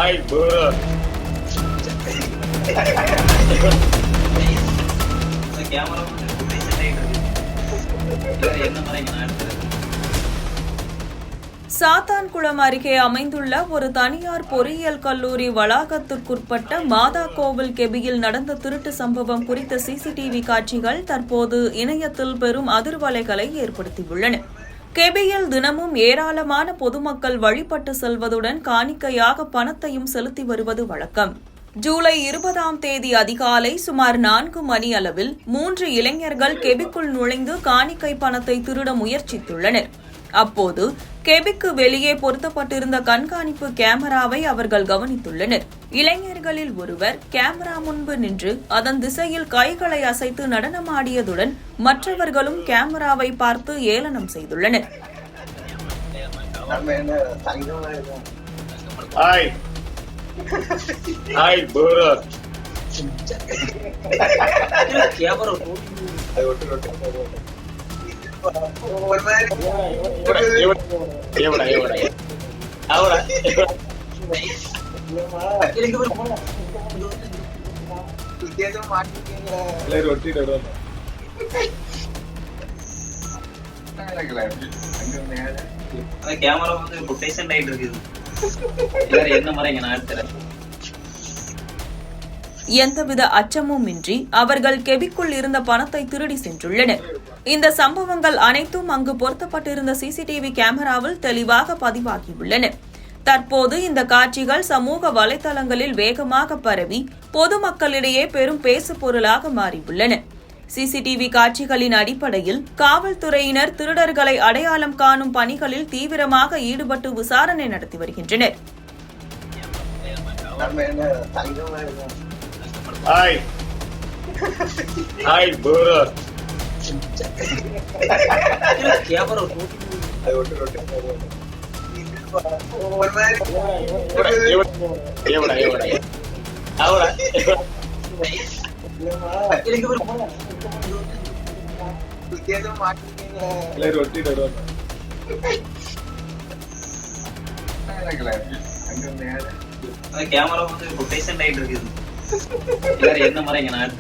Hi, bro. Sathankulam அருகே அமைந்துள்ள ஒரு தனியார் பொறியியல் கல்லூரி வளாகத்திற்குட்பட்ட மாதா கோவில் கெபியில் நடந்த திருட்டு சம்பவம் குறித்த சிசிடிவி காட்சிகள் தற்போது இணையத்தில் பெரும் அதிர்வலைகளை ஏற்படுத்தியுள்ளன. கெபியில் தினமும் ஏராளமான பொதுமக்கள் வழிபட்டு செல்வதுடன் காணிக்கையாக பணத்தையும் செலுத்தி வருவது வழக்கம். ஜூலை 20ஆம் தேதி அதிகாலை சுமார் 4 மணி அளவில் 3 இளைஞர்கள் கெபிக்குள் நுழைந்து காணிக்கை பணத்தை திருட முயற்சித்துள்ளனர். அப்போது கெபிக்கு வெளியே பொருத்தப்பட்டிருந்த கண்காணிப்பு கேமராவை அவர்கள் கவனித்துள்ளனர். இளைஞர்களில் ஒருவர் கேமரா முன்பு நின்று அதன் திசையில் கைகளை அசைத்து நடனமாடியதுடன் மற்றவர்களும் கேமராவை பார்த்து ஏளனம் செய்துள்ளனர். கேமரா வந்து ரொட்டேஷன் லைட் இருக்குது. என்ன மாதிரி இங்க நான் எந்தவித அச்சமும் இன்றி அவர்கள் கெபிக்குள் இருந்த பணத்தை திருடி சென்றுள்ளனர். இந்த சம்பவங்கள் அனைத்தும் அங்கு பொருத்தப்பட்டிருந்த சிசிடிவி கேமராவில் தெளிவாக பதிவாகியுள்ளன. தற்போது இந்த காட்சிகள் சமூக வலைதளங்களில் வேகமாக பரவி பொதுமக்களிடையே பெரும் பேசுபொருளாக மாறியுள்ளன. சிசிடிவி காட்சிகளின் அடிப்படையில் காவல்துறையினர் திருடர்களை அடையாளம் காணும் பணிகளில் தீவிரமாக ஈடுபட்டு விசாரணை நடத்தி வருகின்றனர். கேமரா வந்து ரொட்டேஷன் லைட் இருக்குது. என்ன மாதிரி இங்க நான்